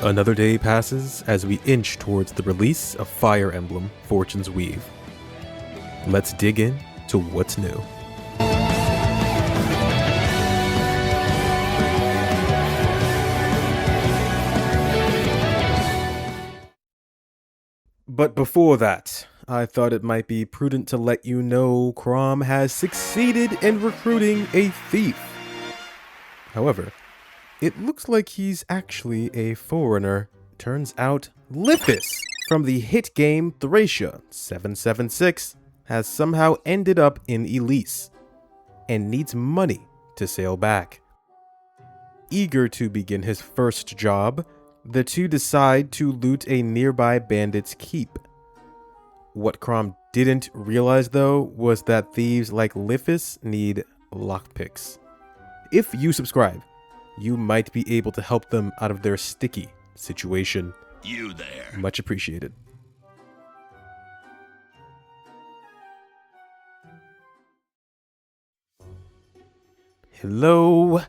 Another day passes as we inch towards the release of Fire Emblem Fortune's Weave. Let's dig in to what's new. But before that, I thought it might be prudent to let you know Crom has succeeded in recruiting a thief. However, it looks like he's actually a foreigner. Turns out Lithis from the hit game Thracia 776 has somehow ended up in Elise and needs money to sail back. Eager to begin his first job, the two decide to loot a nearby bandit's keep. What Crom didn't realize though was that thieves like Lithis need lockpicks. If you subscribe, you might be able to help them out of their sticky situation. You there. Much appreciated. Hello,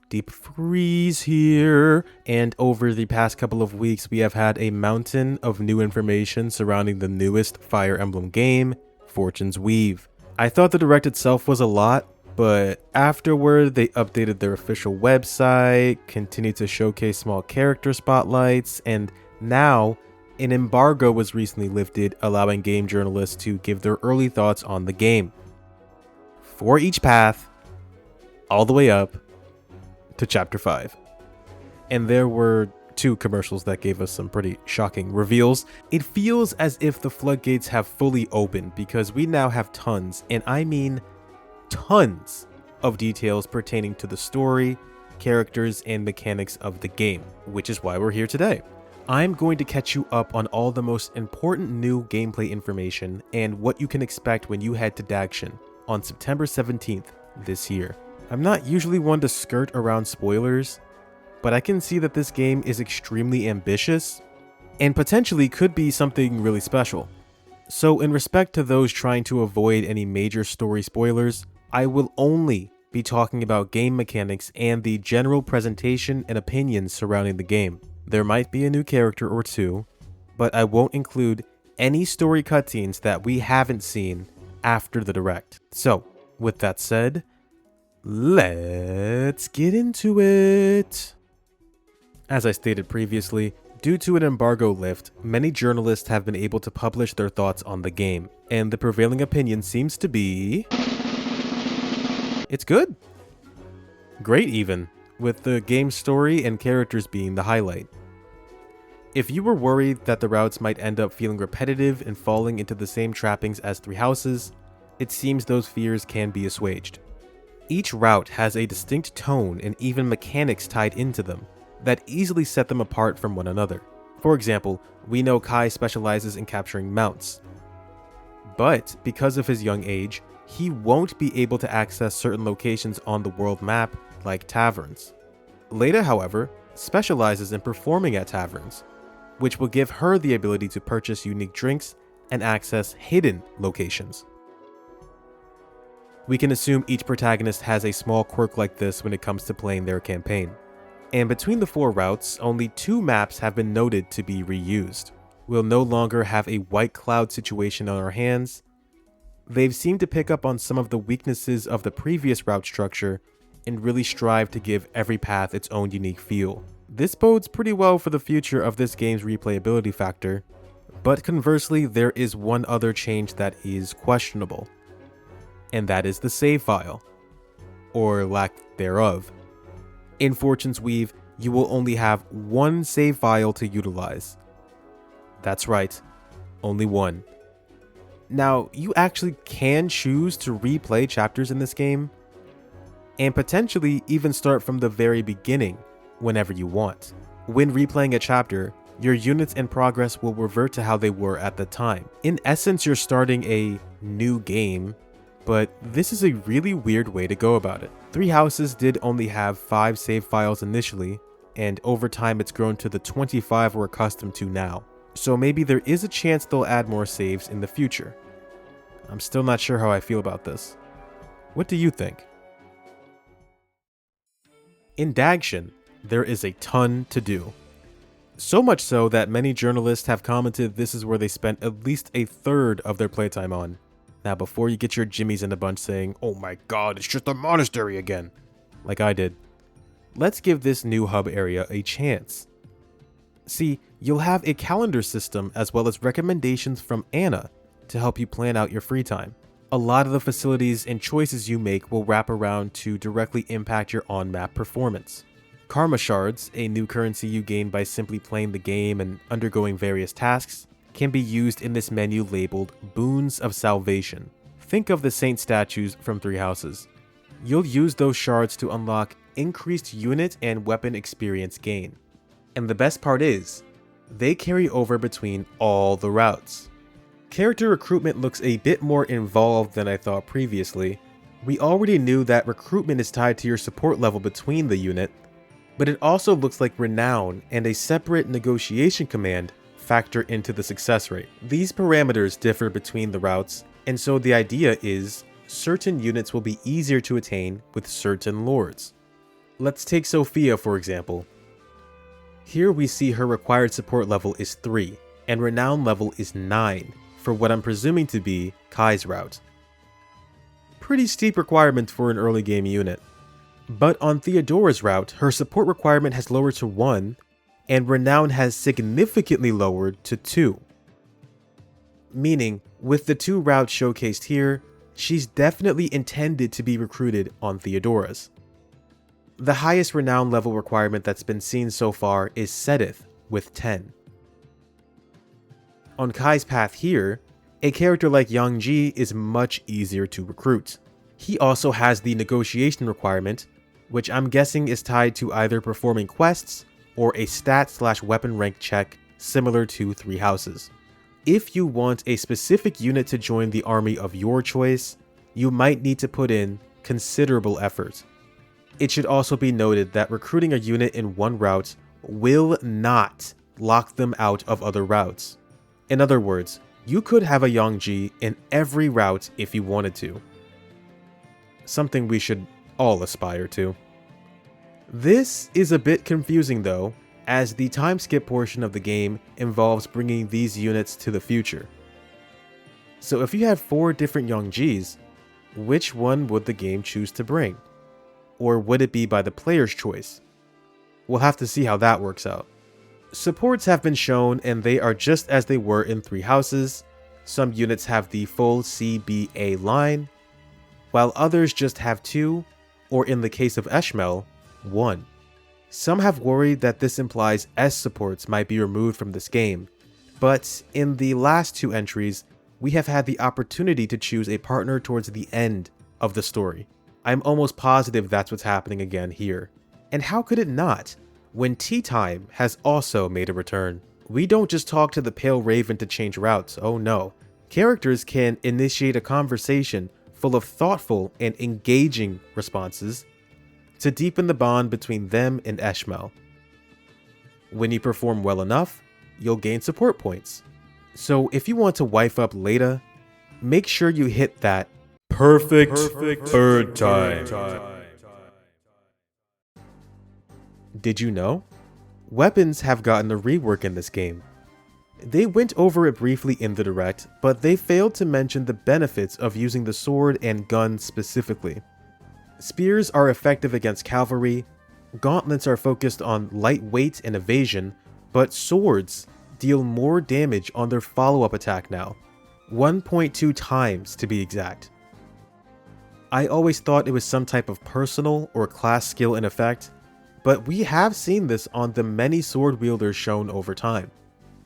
Deep Freeze here, and over the past couple of weeks we have had a mountain of new information surrounding the newest Fire Emblem game, Fortune's Weave. I thought the direct itself was a lot, but afterward they updated their official website, continued to showcase small character spotlights, and now an embargo was recently lifted, allowing game journalists to give their early thoughts on the game. For each path, all the way up to Chapter 5. And there were 2 commercials that gave us some pretty shocking reveals. It feels as if the floodgates have fully opened because we now have tons, and I mean tons of details pertaining to the story, characters, and mechanics of the game, which is why we're here today. I'm going to catch you up on all the most important new gameplay information and what you can expect when you head to Dagshin on September 17th this year. I'm not usually one to skirt around spoilers, but I can see that this game is extremely ambitious and potentially could be something really special. So in respect to those trying to avoid any major story spoilers, I will only be talking about game mechanics and the general presentation and opinions surrounding the game. There might be a new character or two, but I won't include any story cutscenes that we haven't seen after the direct. So, with that said, let's get into it. As I stated previously, due to an embargo lift, many journalists have been able to publish their thoughts on the game, and the prevailing opinion seems to be it's good. Great even, with the game's story and characters being the highlight. If you were worried that the routes might end up feeling repetitive and falling into the same trappings as Three Houses, it seems those fears can be assuaged. Each route has a distinct tone and even mechanics tied into them that easily set them apart from one another. For example, we know Kai specializes in capturing mounts, but because of his young age, he won't be able to access certain locations on the world map like taverns. Leda, however, specializes in performing at taverns, which will give her the ability to purchase unique drinks and access hidden locations. We can assume each protagonist has a small quirk like this when it comes to playing their campaign. And between the 4 routes, only 2 maps have been noted to be reused. We'll no longer have a white cloud situation on our hands. They've seemed to pick up on some of the weaknesses of the previous route structure and really strive to give every path its own unique feel. This bodes pretty well for the future of this game's replayability factor, but conversely, there is one other change that is questionable, and that is the save file, or lack thereof. In Fortune's Weave, you will only have 1 save file to utilize. That's right, only 1. Now, you actually can choose to replay chapters in this game, and potentially even start from the very beginning whenever you want. When replaying a chapter, your units and progress will revert to how they were at the time. In essence, you're starting a new game, but this is a really weird way to go about it. Three Houses did only have 5 save files initially, and over time it's grown to the 25 we're accustomed to now. So maybe there is a chance they'll add more saves in the future. I'm still not sure how I feel about this. What do you think? In Dagshin, there is a ton to do. So much so that many journalists have commented this is where they spent at least a third of their playtime on. Now before you get your jimmies in a bunch saying, "Oh my god, it's just a monastery again," like I did, let's give this new hub area a chance. See, you'll have a calendar system as well as recommendations from Anna to help you plan out your free time. A lot of the facilities and choices you make will wrap around to directly impact your on-map performance. Karma shards, a new currency you gain by simply playing the game and undergoing various tasks, can be used in this menu labeled Boons of Salvation. Think of the saint statues from Three Houses. You'll use those shards to unlock increased unit and weapon experience gain. And the best part is, they carry over between all the routes. Character recruitment looks a bit more involved than I thought previously. We already knew that recruitment is tied to your support level between the unit, but it also looks like renown and a separate negotiation command factor into the success rate. These parameters differ between the routes, and so the idea is certain units will be easier to attain with certain lords. Let's take Sophia for example. Here we see her required support level is 3, and renown level is 9, for what I'm presuming to be Kai's route. Pretty steep requirement for an early game unit. But on Theodora's route, her support requirement has lowered to 1, and renown has significantly lowered to 2. Meaning, with the 2 routes showcased here, she's definitely intended to be recruited on Theodora's. The highest renown level requirement that's been seen so far is Sedith with 10. On Kai's path here, a character like Yangji is much easier to recruit. He also has the negotiation requirement, which I'm guessing is tied to either performing quests or a stat/weapon rank check similar to Three Houses. If you want a specific unit to join the army of your choice, you might need to put in considerable effort. It should also be noted that recruiting a unit in one route will not lock them out of other routes. In other words, you could have a Yangji in every route if you wanted to. Something we should all aspire to. This is a bit confusing though, as the time skip portion of the game involves bringing these units to the future. So if you had 4 different Yangjis, which one would the game choose to bring? Or would it be by the player's choice? We'll have to see how that works out. Supports have been shown and they are just as they were in Three Houses. Some units have the full CBA line, while others just have 2, or in the case of Eshmel, 1. Some have worried that this implies S supports might be removed from this game, but in the last 2 entries, we have had the opportunity to choose a partner towards the end of the story. I'm almost positive that's what's happening again here. And how could it not, when Tea Time has also made a return? We don't just talk to the Pale Raven to change routes, oh no. Characters can initiate a conversation full of thoughtful and engaging responses to deepen the bond between them and Eshmel. When you perform well enough, you'll gain support points. So if you want to wife up Leda, make sure you hit that perfect bird time. Did you know? Weapons have gotten a rework in this game. They went over it briefly in the direct, but they failed to mention the benefits of using the sword and gun specifically. Spears are effective against cavalry, gauntlets are focused on lightweight and evasion, but swords deal more damage on their follow-up attack now, 1.2 times to be exact. I always thought it was some type of personal or class skill in effect, but we have seen this on the many sword wielders shown over time.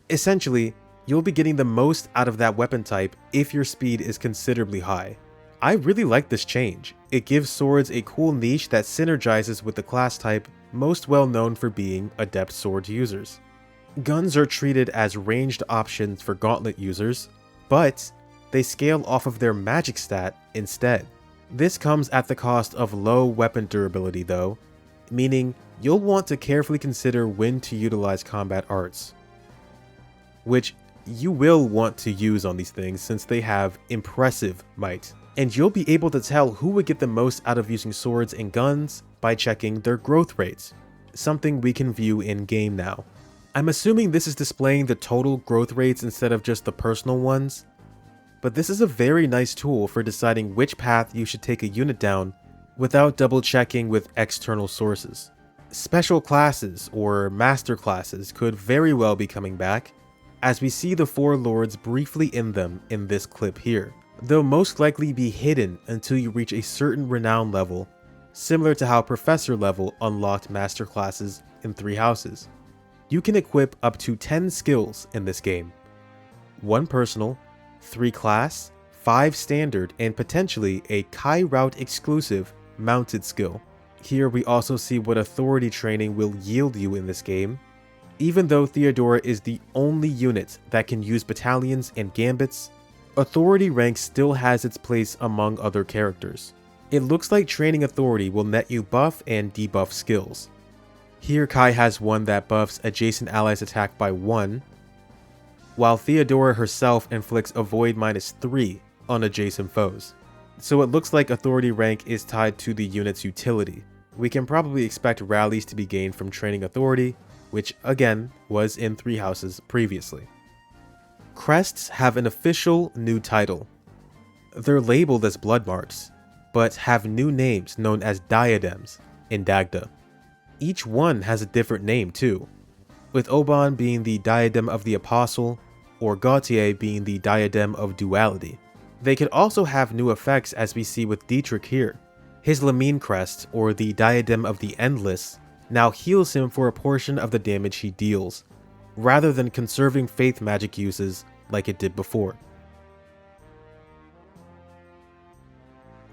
Essentially, you'll be getting the most out of that weapon type if your speed is considerably high. I really like this change. It gives swords a cool niche that synergizes with the class type most well known for being adept sword users. Guns are treated as ranged options for gauntlet users, but they scale off of their magic stat instead. This comes at the cost of low weapon durability though, meaning you'll want to carefully consider when to utilize combat arts, which you will want to use on these things since they have impressive might. And you'll be able to tell who would get the most out of using swords and guns by checking their growth rates, something we can view in game now. I'm assuming this is displaying the total growth rates instead of just the personal ones, but this is a very nice tool for deciding which path you should take a unit down without double checking with external sources. Special classes or master classes could very well be coming back, as we see the 4 lords briefly in them in this clip here. They'll most likely be hidden until you reach a certain renown level, similar to how Professor level unlocked master classes in 3 houses. You can equip up to 10 skills in this game. 1 personal, 3 class, 5 standard, and potentially a Kai route exclusive mounted skill. Here we also see what authority training will yield you in this game. Even though Theodora is the only unit that can use battalions and gambits, authority rank still has its place among other characters. It looks like training authority will net you buff and debuff skills. Here Kai has one that buffs adjacent allies attack by 1, while Theodora herself inflicts avoid -3 on adjacent foes. So it looks like authority rank is tied to the unit's utility. We can probably expect rallies to be gained from training authority, which again was in 3 houses previously. Crests have an official new title. They're labeled as blood marks, but have new names known as diadems in Dagda. Each one has a different name too, with Oban being the diadem of the apostle, or Gautier being the diadem of duality. They could also have new effects, as we see with Dietrich here. His Lamine crest, or the diadem of the endless, now heals him for a portion of the damage he deals, rather than conserving faith magic uses like it did before.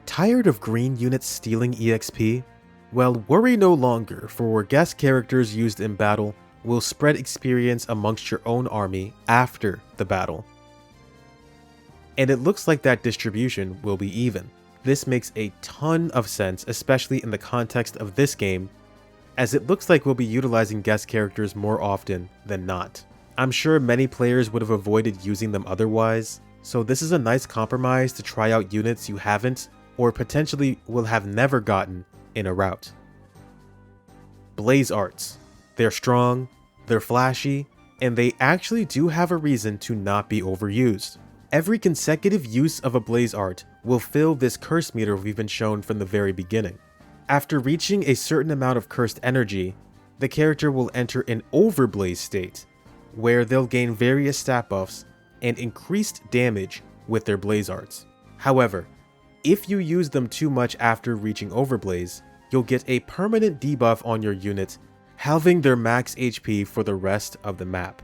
Tired of green units stealing EXP? Well, worry no longer, for guest characters used in battle will spread experience amongst your own army after the battle. And it looks like that distribution will be even. This makes a ton of sense, especially in the context of this game, as it looks like we'll be utilizing guest characters more often than not. I'm sure many players would have avoided using them otherwise, so this is a nice compromise to try out units you haven't, or potentially will have never gotten in a route. Blaze arts. They're strong, they're flashy, and they actually do have a reason to not be overused. Every consecutive use of a blaze art will fill this curse meter we've been shown from the very beginning. After reaching a certain amount of cursed energy, the character will enter an overblaze state, where they'll gain various stat buffs and increased damage with their blaze arts. However, if you use them too much after reaching overblaze, you'll get a permanent debuff on your unit, halving their max HP for the rest of the map.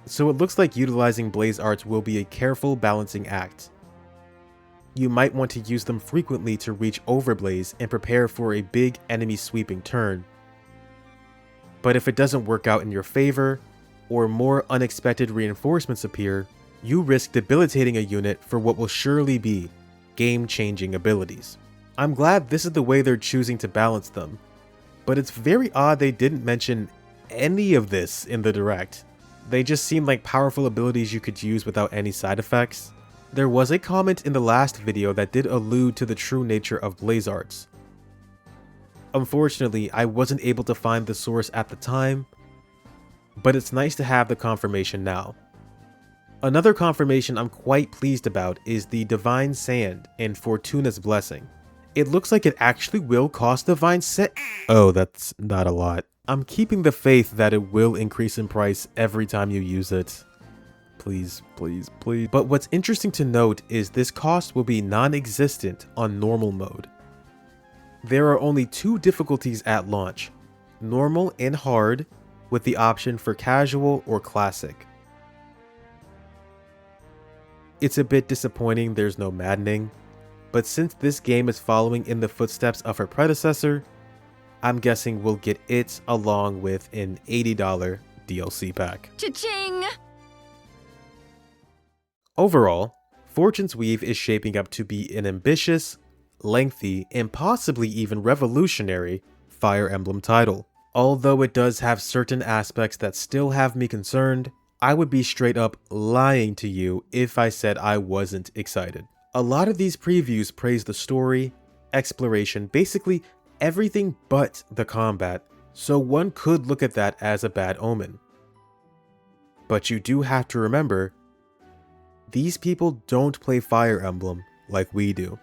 So it looks like utilizing blaze arts will be a careful balancing act. You might want to use them frequently to reach overblaze and prepare for a big enemy sweeping turn. But if it doesn't work out in your favor, or more unexpected reinforcements appear, you risk debilitating a unit for what will surely be game-changing abilities. I'm glad this is the way they're choosing to balance them, but it's very odd they didn't mention any of this in the direct. They just seem like powerful abilities you could use without any side effects. There was a comment in the last video that did allude to the true nature of blaze arts. Unfortunately, I wasn't able to find the source at the time, but it's nice to have the confirmation now. Another confirmation I'm quite pleased about is the Divine Sand and Fortuna's Blessing. It looks like it actually will cost Divine Sand. Oh, that's not a lot. I'm keeping the faith that it will increase in price every time you use it. Please, please, please. But what's interesting to note is this cost will be non-existent on normal mode. There are only 2 difficulties at launch, normal and hard, with the option for casual or classic. It's a bit disappointing there's no maddening, but since this game is following in the footsteps of her predecessor, I'm guessing we'll get it along with an $80 DLC pack. Cha-ching! Overall, Fortune's Weave is shaping up to be an ambitious, lengthy, and possibly even revolutionary Fire Emblem title. Although it does have certain aspects that still have me concerned, I would be straight up lying to you if I said I wasn't excited. A lot of these previews praise the story, exploration, basically everything but the combat, so one could look at that as a bad omen. But you do have to remember, these people don't play Fire Emblem like we do.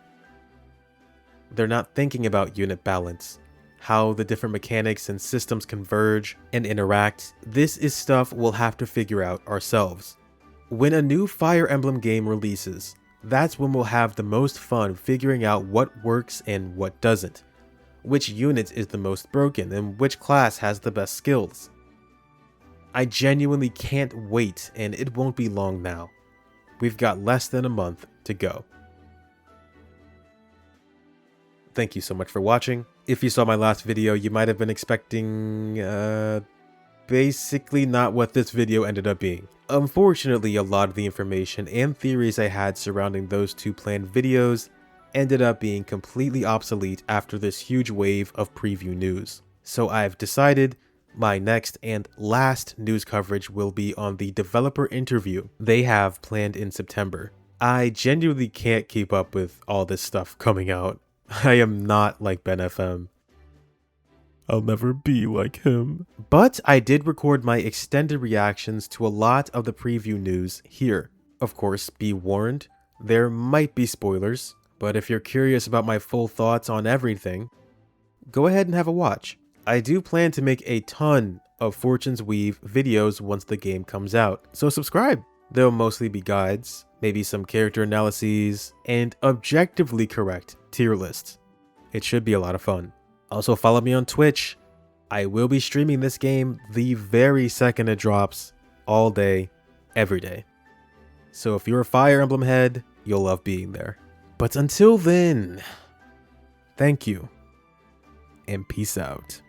They're not thinking about unit balance, how the different mechanics and systems converge and interact. This is stuff we'll have to figure out ourselves. When a new Fire Emblem game releases, that's when we'll have the most fun figuring out what works and what doesn't, which unit is the most broken, and which class has the best skills. I genuinely can't wait, and it won't be long now. We've got less than a month to go. Thank you so much for watching. If you saw my last video, you might have been expecting, basically not what this video ended up being. Unfortunately, a lot of the information and theories I had surrounding those two planned videos ended up being completely obsolete after this huge wave of preview news. So I've decided my next and last news coverage will be on the developer interview they have planned in September. I genuinely can't keep up with all this stuff coming out. I am not like Ben FM. I'll never be like him. But I did record my extended reactions to a lot of the preview news here. Of course, be warned, there might be spoilers, but if you're curious about my full thoughts on everything, go ahead and have a watch. I do plan to make a ton of Fortune's Weave videos once the game comes out, so subscribe. There'll mostly be guides, maybe some character analyses, and objectively correct tier lists. It should be a lot of fun. Also follow me on Twitch. I will be streaming this game the very second it drops, all day, every day. So if you're a Fire Emblem head, you'll love being there. But until then, thank you, and peace out.